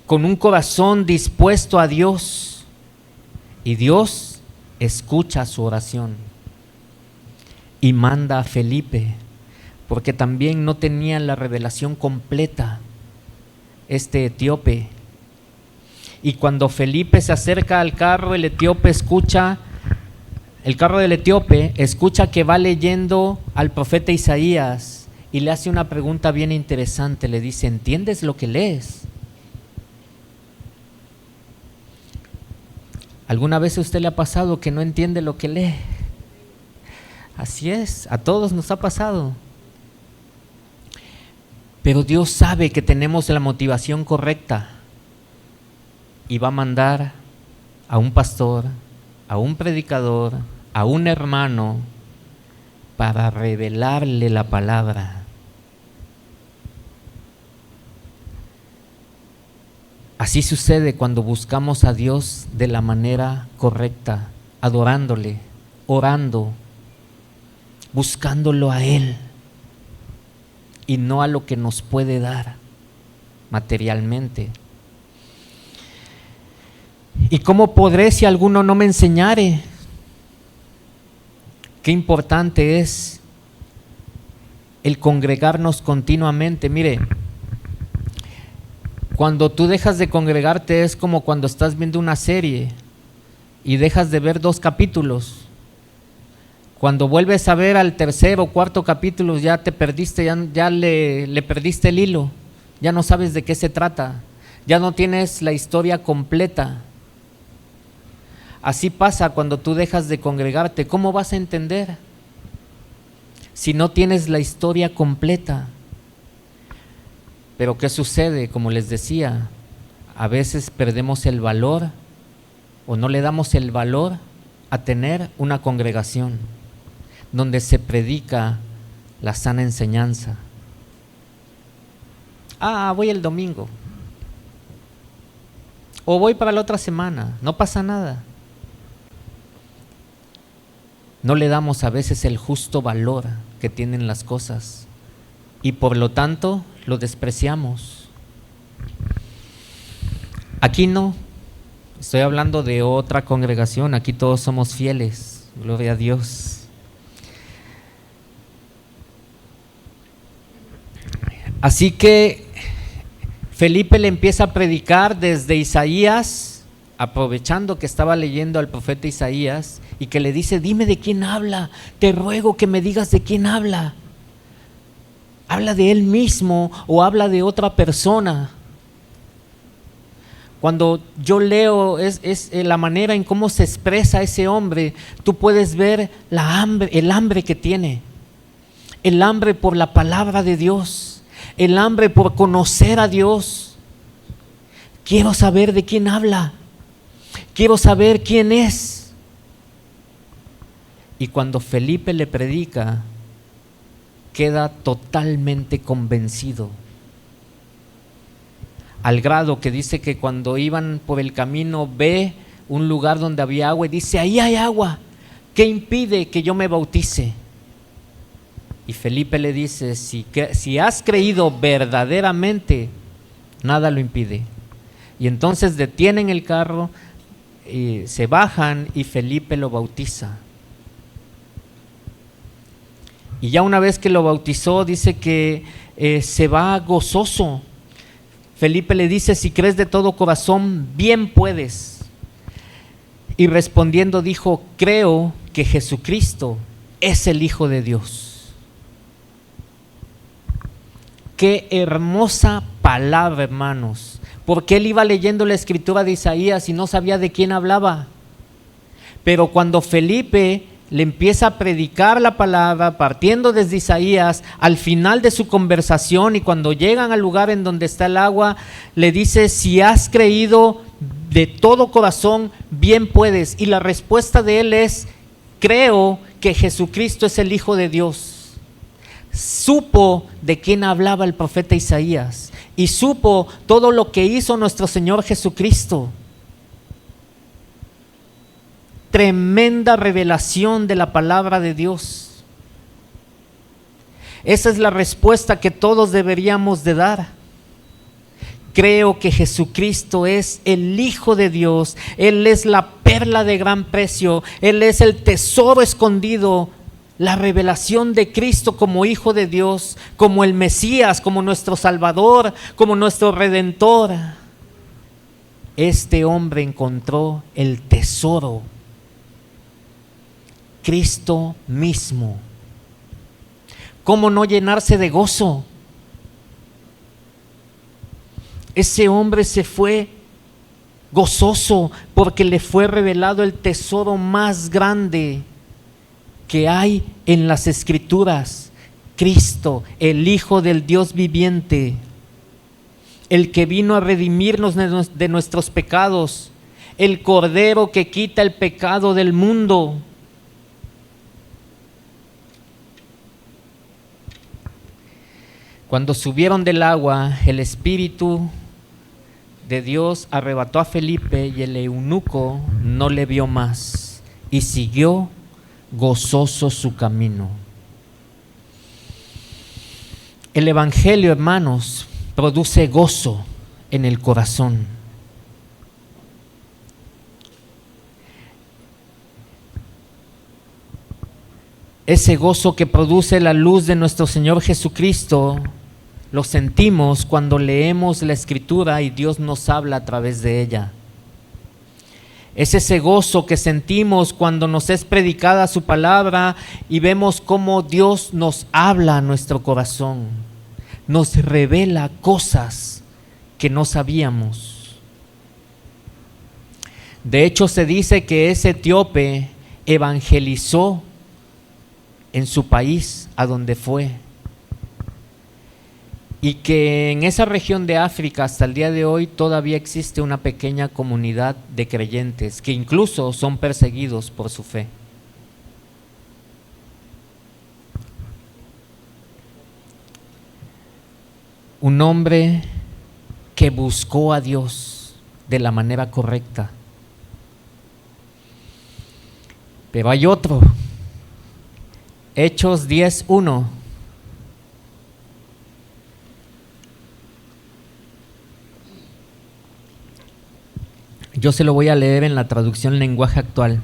con un corazón dispuesto a Dios, y Dios escucha su oración y manda a Felipe, porque también no tenía la revelación completa este etíope. Y cuando Felipe se acerca al carro, el carro del etíope escucha que va leyendo al profeta Isaías y le hace una pregunta bien interesante. Le dice: ¿entiendes lo que lees? ¿Alguna vez a usted le ha pasado que no entiende lo que lee? Así es, a todos nos ha pasado. Pero Dios sabe que tenemos la motivación correcta y va a mandar a un pastor, a un predicador, a un hermano para revelarle la palabra. Así sucede cuando buscamos a Dios de la manera correcta, adorándole, orando, buscándolo a Él y no a lo que nos puede dar materialmente. ¿Y cómo podré si alguno no me enseñare? Qué importante es el congregarnos continuamente. Mire, cuando tú dejas de congregarte es como cuando estás viendo una serie y dejas de ver 2 capítulos. Cuando vuelves a ver al 3er o 4 capítulo ya te perdiste, ya le perdiste el hilo, ya no sabes de qué se trata, ya no tienes la historia completa. Así pasa cuando tú dejas de congregarte. ¿Cómo vas a entender si no tienes la historia completa? Pero ¿qué sucede? Como les decía, a veces perdemos el valor o no le damos el valor a tener una congregación donde se predica la sana enseñanza. Voy el domingo o voy para la otra semana, no pasa nada. No le damos a veces el justo valor que tienen las cosas y por lo tanto lo despreciamos. Aquí no, estoy hablando de otra congregación, aquí todos somos fieles, gloria a Dios. Así que Felipe le empieza a predicar desde Isaías, aprovechando que estaba leyendo al profeta Isaías, y que le dice: dime de quién habla, te ruego que me digas de quién habla. ¿Habla de él mismo o habla de otra persona? Cuando yo leo es la manera en cómo se expresa ese hombre, tú puedes ver el hambre que tiene, el hambre por la palabra de Dios, el hambre por conocer a Dios. Quiero saber de quién habla, quiero saber quién es. Y cuando Felipe le predica, queda totalmente convencido, al grado que dice que cuando iban por el camino ve un lugar donde había agua y dice: ahí hay agua, ¿qué impide que yo me bautice? Y Felipe le dice: si has creído verdaderamente, nada lo impide. Y entonces detienen el carro, se bajan y Felipe lo bautiza. Y ya una vez que lo bautizó, dice que se va gozoso. Felipe le dice: si crees de todo corazón, bien puedes. Y respondiendo dijo: creo que Jesucristo es el Hijo de Dios. Qué hermosa palabra, hermanos, porque él iba leyendo la escritura de Isaías y no sabía de quién hablaba. Pero cuando Felipe le empieza a predicar la palabra, partiendo desde Isaías, al final de su conversación, y cuando llegan al lugar en donde está el agua, le dice: si has creído de todo corazón, bien puedes. Y la respuesta de él es: creo que Jesucristo es el Hijo de Dios. Supo de quién hablaba el profeta Isaías y supo todo lo que hizo nuestro Señor Jesucristo. Tremenda revelación de la palabra de Dios. Esa es la respuesta que todos deberíamos de dar. Creo que Jesucristo es el Hijo de Dios. Él es la perla de gran precio. Él es el tesoro escondido. La revelación de Cristo como Hijo de Dios, como el Mesías, como nuestro Salvador, como nuestro Redentor. Este hombre encontró el tesoro, Cristo mismo. ¿Cómo no llenarse de gozo? Ese hombre se fue gozoso porque le fue revelado el tesoro más grande que hay en las Escrituras: Cristo, el Hijo del Dios viviente, el que vino a redimirnos de nuestros pecados, el Cordero que quita el pecado del mundo. Cuando subieron del agua, el Espíritu de Dios arrebató a Felipe y el eunuco no le vio más y siguió gozoso su camino. El Evangelio, hermanos, produce gozo en el corazón. Ese gozo que produce la luz de nuestro Señor Jesucristo lo sentimos cuando leemos la Escritura y Dios nos habla a través de ella. Es ese gozo que sentimos cuando nos es predicada su palabra y vemos cómo Dios nos habla a nuestro corazón, nos revela cosas que no sabíamos. De hecho, se dice que ese etíope evangelizó en su país a donde fue, y que en esa región de África hasta el día de hoy todavía existe una pequeña comunidad de creyentes que incluso son perseguidos por su fe. Un hombre que buscó a Dios de la manera correcta. Pero hay otro, Hechos 10:1. Yo se lo voy a leer en la traducción lenguaje actual.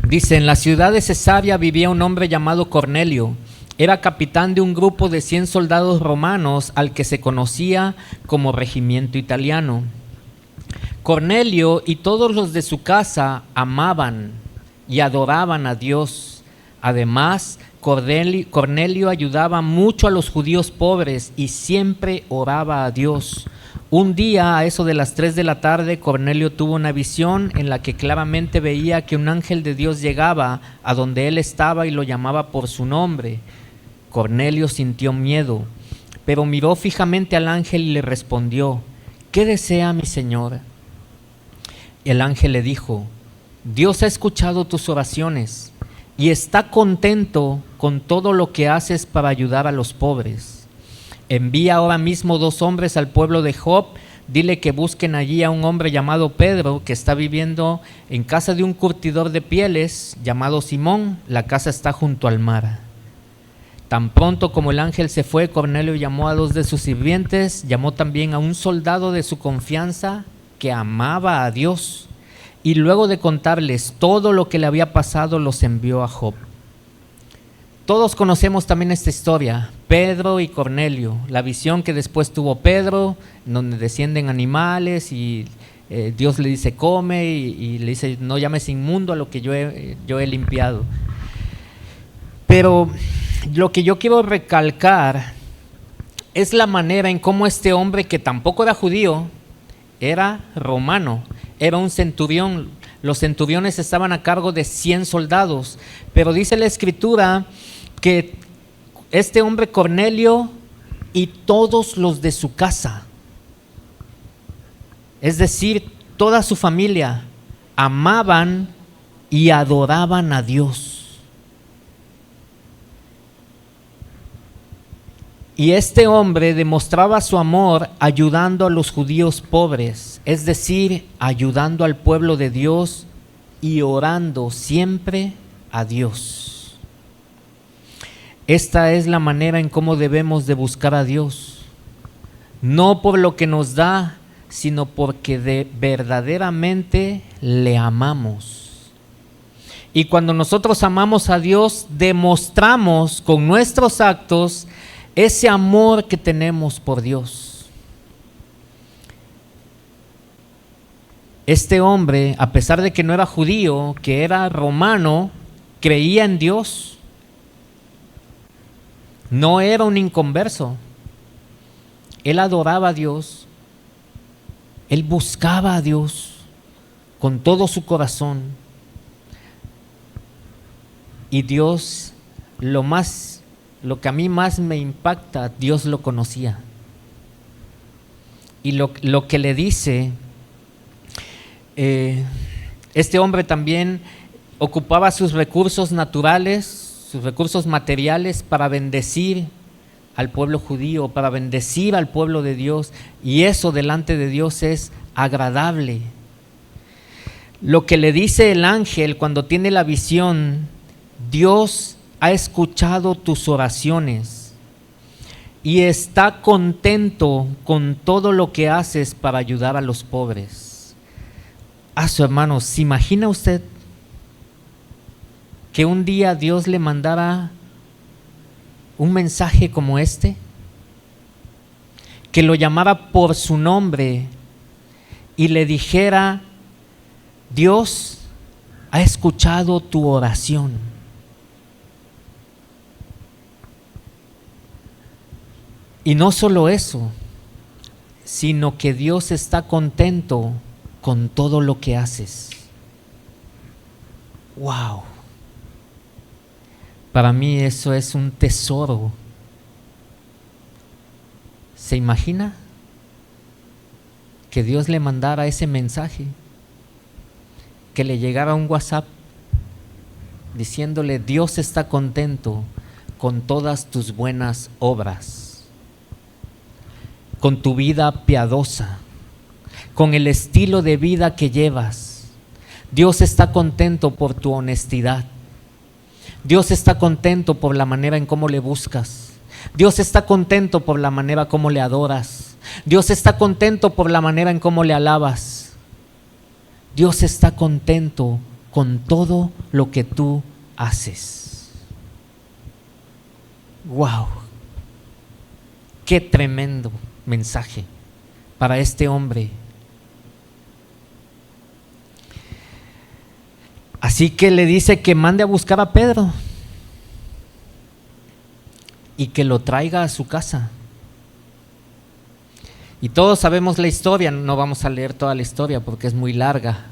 Dice: en la ciudad de Cesarea vivía un hombre llamado Cornelio. Era capitán de un grupo de 100 soldados romanos al que se conocía como regimiento italiano. Cornelio y todos los de su casa amaban y adoraban a Dios. Además, Cornelio ayudaba mucho a los judíos pobres y siempre oraba a Dios. Un día, a eso de las 3 de la tarde, Cornelio tuvo una visión en la que claramente veía que un ángel de Dios llegaba a donde él estaba y lo llamaba por su nombre. Cornelio sintió miedo, pero miró fijamente al ángel y le respondió: ¿qué desea mi señor? El ángel le dijo: Dios ha escuchado tus oraciones y está contento con todo lo que haces para ayudar a los pobres. Envía ahora mismo 2 hombres al pueblo de Jope. Dile que busquen allí a un hombre llamado Pedro, que está viviendo en casa de un curtidor de pieles llamado Simón. La casa está junto al mar. Tan pronto como el ángel se fue, Cornelio llamó a 2 de sus sirvientes, llamó también a un soldado de su confianza que amaba a Dios, y luego de contarles todo lo que le había pasado, los envió a Jope. Todos conocemos también esta historia, Pedro y Cornelio, la visión que después tuvo Pedro, donde descienden animales y Dios le dice come y le dice no llames inmundo a lo que yo he limpiado. Pero lo que yo quiero recalcar es la manera en cómo este hombre, que tampoco era judío, era romano, era un centurión. Los centuriones estaban a cargo de 100 soldados, pero dice la Escritura que este hombre Cornelio y todos los de su casa, es decir, toda su familia, amaban y adoraban a Dios. Y este hombre demostraba su amor ayudando a los judíos pobres, es decir, ayudando al pueblo de Dios y orando siempre a Dios. Esta es la manera en cómo debemos de buscar a Dios, no por lo que nos da, sino porque verdaderamente le amamos. Y cuando nosotros amamos a Dios, demostramos con nuestros actos ese amor que tenemos por Dios. Este hombre, a pesar de que no era judío, que era romano, creía en Dios. No era un inconverso. Él adoraba a Dios. Él buscaba a Dios con todo su corazón. Y Dios, lo que a mí más me impacta, Dios lo conocía. Y lo que le dice, este hombre también ocupaba sus recursos naturales, sus recursos materiales para bendecir al pueblo judío, para bendecir al pueblo de Dios, y eso delante de Dios es agradable. Lo que le dice el ángel cuando tiene la visión: Dios ha escuchado tus oraciones y está contento con todo lo que haces para ayudar a los pobres. Su hermano, ¿se imagina usted que un día Dios le mandara un mensaje como este? Que lo llamara por su nombre y le dijera: Dios ha escuchado tu oración. Y no solo eso, sino que Dios está contento con todo lo que haces. ¡Wow! Para mí eso es un tesoro. ¿Se imagina que Dios le mandara ese mensaje? Que le llegara un WhatsApp diciéndole: Dios está contento con todas tus buenas obras, con tu vida piadosa, con el estilo de vida que llevas. Dios está contento por tu honestidad. Dios está contento por la manera en cómo le buscas. Dios está contento por la manera como le adoras. Dios está contento por la manera en cómo le alabas. Dios está contento con todo lo que tú haces. ¡Wow! ¡Qué tremendo mensaje para este hombre! Así que le dice que mande a buscar a Pedro y que lo traiga a su casa. Y todos sabemos la historia, no vamos a leer toda la historia porque es muy larga,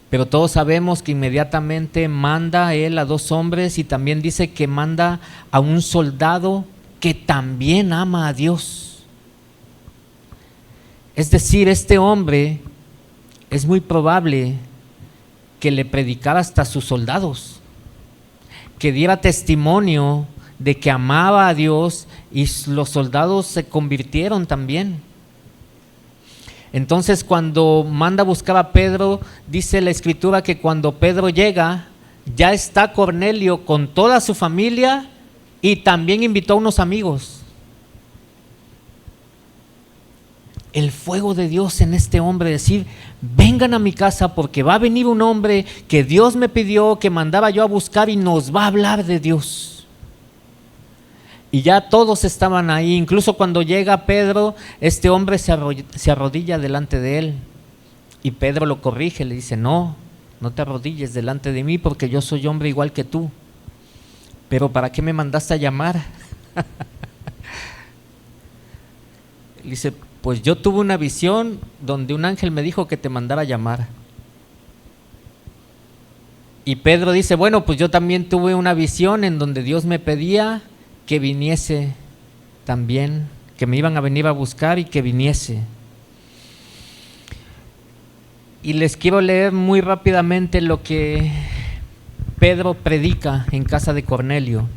pero todos sabemos que inmediatamente manda a él a 2 hombres y también dice que manda a un soldado que también ama a Dios. Es decir, este hombre es muy probable que le predicara hasta a sus soldados, que diera testimonio de que amaba a Dios, y los soldados se convirtieron también. Entonces, cuando manda a buscar a Pedro, dice la Escritura que cuando Pedro llega, ya está Cornelio con toda su familia y también invitó a unos amigos. El fuego de Dios en este hombre, decir: vengan a mi casa porque va a venir un hombre que Dios me pidió, que mandaba yo a buscar, y nos va a hablar de Dios. Y ya todos estaban ahí. Incluso cuando llega Pedro, este hombre se arrodilla delante de él Y Pedro lo corrige, le dice, no te arrodilles delante de mí porque yo soy hombre igual que tú. Pero ¿para qué me mandaste a llamar? Le dice, pues yo tuve una visión donde un ángel me dijo que te mandara a llamar. Y Pedro dice, bueno, pues yo también tuve una visión en donde Dios me pedía que viniese también, que me iban a venir a buscar y que viniese. Y les quiero leer muy rápidamente lo que Pedro predica en casa de Cornelio.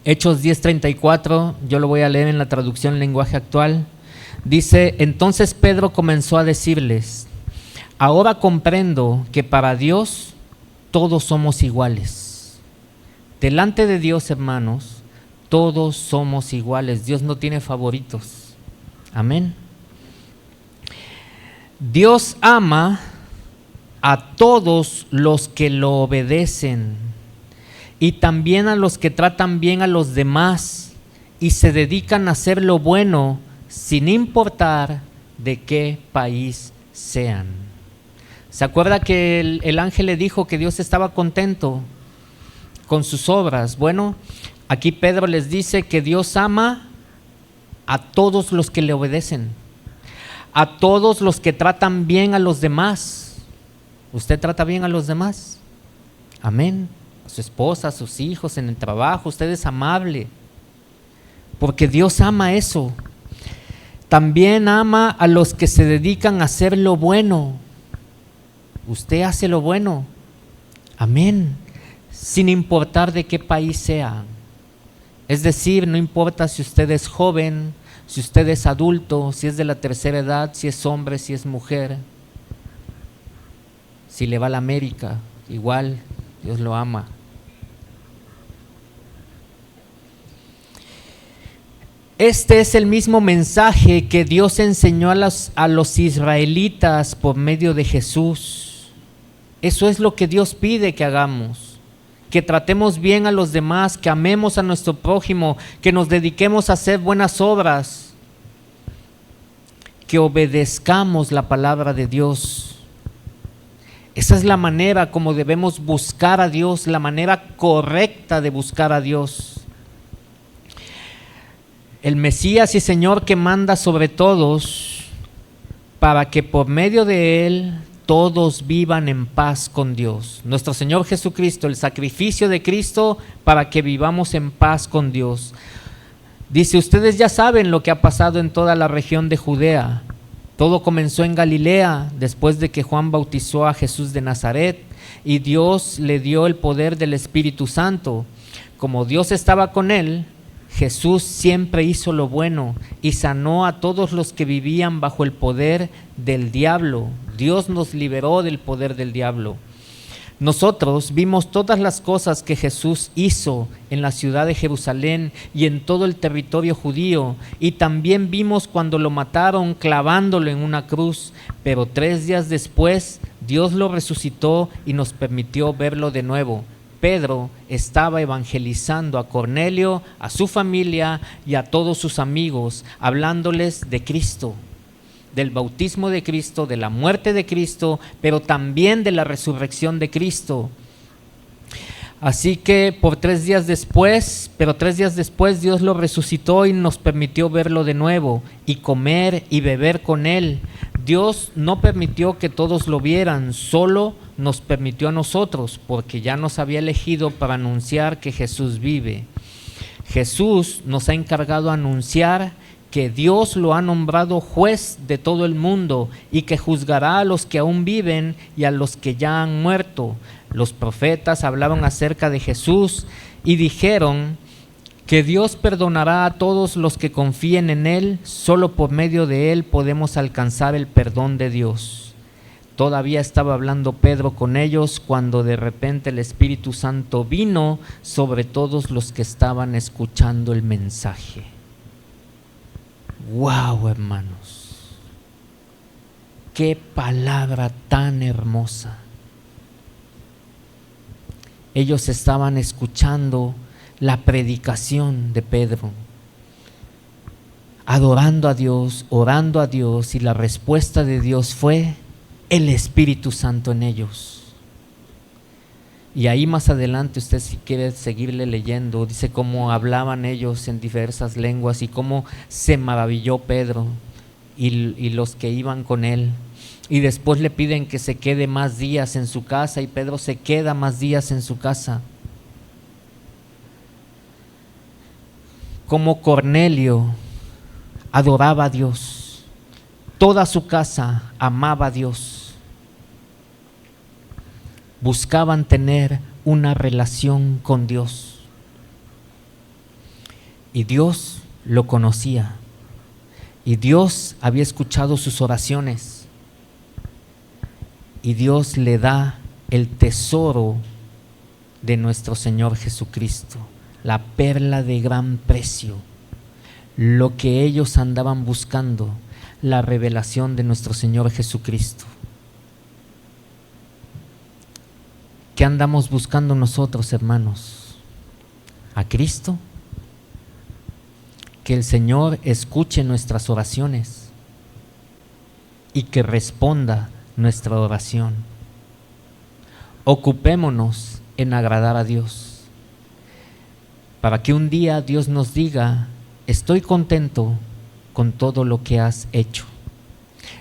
Hechos 10:34, yo lo voy a leer en la traducción lenguaje actual. Dice, entonces Pedro comenzó a decirles, ahora comprendo que para Dios todos somos iguales. Delante de Dios, hermanos, todos somos iguales. Dios no tiene favoritos. Amén. Dios ama a todos los que lo obedecen y también a los que tratan bien a los demás y se dedican a hacer lo bueno sin importar de qué país sean. ¿Se acuerda que el ángel le dijo que Dios estaba contento con sus obras? Bueno, aquí Pedro les dice que Dios ama a todos los que le obedecen, a todos los que tratan bien a los demás. ¿Usted trata bien a los demás? Amén. A su esposa, a sus hijos, en el trabajo, usted es amable, porque Dios ama eso. También ama a los que se dedican a hacer lo bueno. Usted hace lo bueno. Amén. Sin importar de qué país sea. Es decir, no importa si usted es joven, si usted es adulto, si es de la tercera edad, si es hombre, si es mujer, si le va a la América, igual Dios lo ama. Este es el mismo mensaje que Dios enseñó a los israelitas por medio de Jesús. Eso es lo que Dios pide que hagamos, que tratemos bien a los demás, que amemos a nuestro prójimo, que nos dediquemos a hacer buenas obras, que obedezcamos la palabra de Dios. Esa es la manera como debemos buscar a Dios, la manera correcta de buscar a Dios. El Mesías y Señor que manda sobre todos para que por medio de Él todos vivan en paz con Dios. Nuestro Señor Jesucristo, el sacrificio de Cristo para que vivamos en paz con Dios. Dice, ustedes ya saben lo que ha pasado en toda la región de Judea. Todo comenzó en Galilea, después de que Juan bautizó a Jesús de Nazaret, y Dios le dio el poder del Espíritu Santo. Como Dios estaba con él, Jesús siempre hizo lo bueno y sanó a todos los que vivían bajo el poder del diablo. Dios nos liberó del poder del diablo. Nosotros vimos todas las cosas que Jesús hizo en la ciudad de Jerusalén y en todo el territorio judío, y también vimos cuando lo mataron clavándolo en una cruz, pero 3 días después Dios lo resucitó y nos permitió verlo de nuevo. Pedro estaba evangelizando a Cornelio, a su familia y a todos sus amigos, hablándoles de Cristo, del bautismo de Cristo, de la muerte de Cristo, pero también de la resurrección de Cristo. Así que 3 días después Dios lo resucitó y nos permitió verlo de nuevo y comer y beber con él. Dios no permitió que todos lo vieran, solo nos permitió a nosotros, porque ya nos había elegido para anunciar que Jesús vive. Jesús nos ha encargado anunciar que Dios lo ha nombrado juez de todo el mundo y que juzgará a los que aún viven y a los que ya han muerto. Los profetas hablaban acerca de Jesús y dijeron que Dios perdonará a todos los que confíen en Él. Solo por medio de Él podemos alcanzar el perdón de Dios. Todavía estaba hablando Pedro con ellos cuando de repente el Espíritu Santo vino sobre todos los que estaban escuchando el mensaje. ¡Wow, hermanos! ¡Qué palabra tan hermosa! Ellos estaban escuchando la predicación de Pedro, adorando a Dios, orando a Dios, y la respuesta de Dios fue: el Espíritu Santo en ellos. Y ahí más adelante, usted si quiere seguirle leyendo, dice cómo hablaban ellos en diversas lenguas y cómo se maravilló Pedro y los que iban con él. Y después le piden que se quede más días en su casa y Pedro se queda más días en su casa. Como Cornelio adoraba a Dios, toda su casa amaba a Dios. Buscaban tener una relación con Dios. Y Dios lo conocía. Y Dios había escuchado sus oraciones. Y Dios le da el tesoro de nuestro Señor Jesucristo, la perla de gran precio, lo que ellos andaban buscando, la revelación de nuestro Señor Jesucristo. ¿Qué andamos buscando nosotros, hermanos? ¿A Cristo? Que el Señor escuche nuestras oraciones y que responda nuestra oración. Ocupémonos en agradar a Dios, para que un día Dios nos diga: estoy contento con todo lo que has hecho.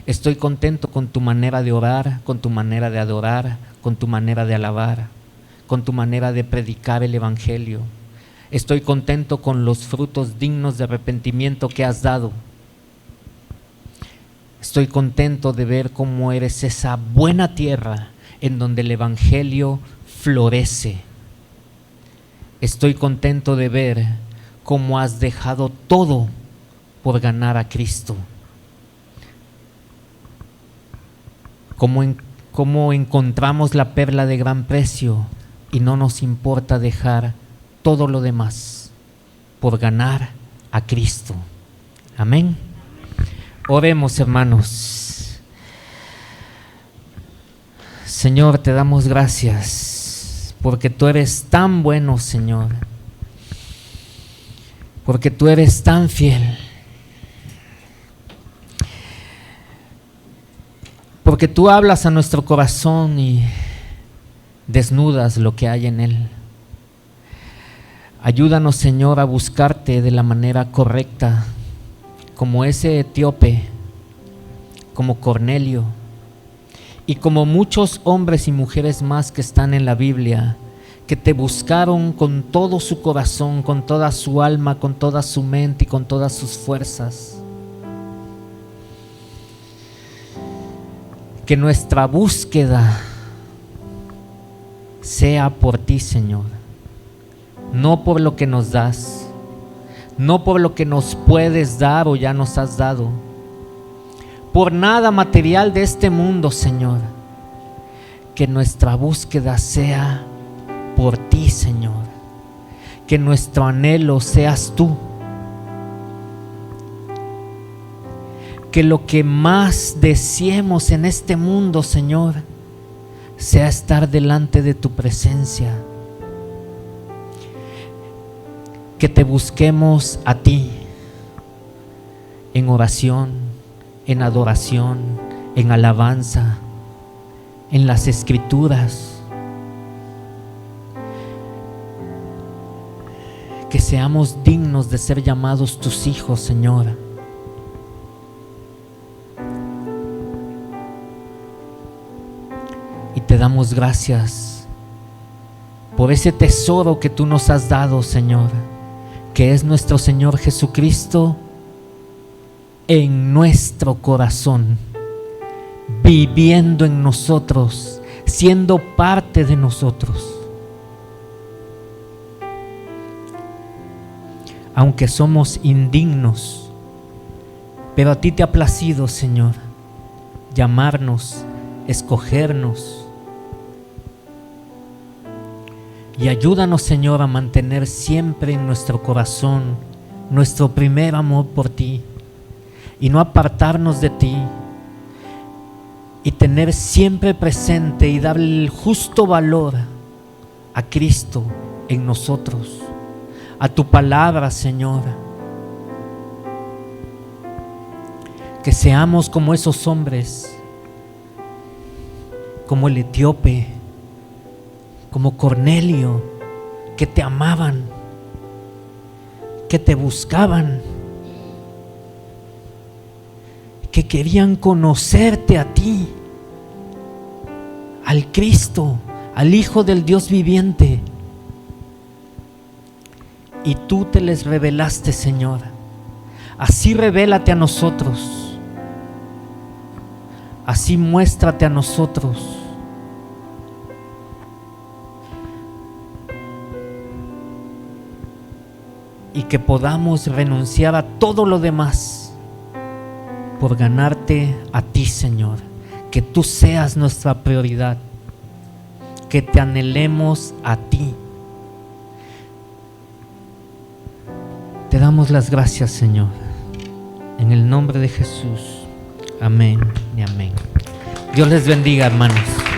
Estoy contento con tu manera de orar, con tu manera de adorar, con tu manera de alabar, con tu manera de predicar el Evangelio. Estoy contento con los frutos dignos de arrepentimiento que has dado. Estoy contento de ver cómo eres esa buena tierra en donde el Evangelio florece. Estoy contento de ver cómo has dejado todo por ganar a Cristo. Cómo encontramos la perla de gran precio y no nos importa dejar todo lo demás por ganar a Cristo. Amén. Oremos, hermanos. Señor, te damos gracias porque tú eres tan bueno, Señor, porque tú eres tan fiel, porque tú hablas a nuestro corazón y desnudas lo que hay en él. Ayúdanos, Señor, a buscarte de la manera correcta, como ese etíope, como Cornelio y como muchos hombres y mujeres más que están en la Biblia, que te buscaron con todo su corazón, con toda su alma, con toda su mente y con todas sus fuerzas. Que nuestra búsqueda sea por ti, Señor, no por lo que nos das, no por lo que nos puedes dar o ya nos has dado, por nada material de este mundo, Señor. Que nuestra búsqueda sea por ti, Señor, que nuestro anhelo seas tú, que lo que más deseemos en este mundo, Señor, sea estar delante de tu presencia, que te busquemos a ti en oración, en adoración, en alabanza, en las Escrituras, que seamos dignos de ser llamados tus hijos, Señor. Y te damos gracias por ese tesoro que tú nos has dado, Señor, que es nuestro Señor Jesucristo en nuestro corazón, viviendo en nosotros, siendo parte de nosotros. Aunque somos indignos, pero a ti te ha placido, Señor, llamarnos, escogernos. Y ayúdanos, Señor, a mantener siempre en nuestro corazón nuestro primer amor por ti y no apartarnos de ti, y tener siempre presente y darle el justo valor a Cristo en nosotros, a tu palabra, Señor. Que seamos como esos hombres como el etíope, como Cornelio, que te amaban, que te buscaban, que querían conocerte a ti, al Cristo, al Hijo del Dios viviente. Y tú te les revelaste, Señor. Así revélate a nosotros. Así muéstrate a nosotros. Y que podamos renunciar a todo lo demás por ganarte a ti, Señor. Que tú seas nuestra prioridad. Que te anhelemos a ti. Te damos las gracias, Señor. En el nombre de Jesús. Amén y amén. Dios les bendiga, hermanos.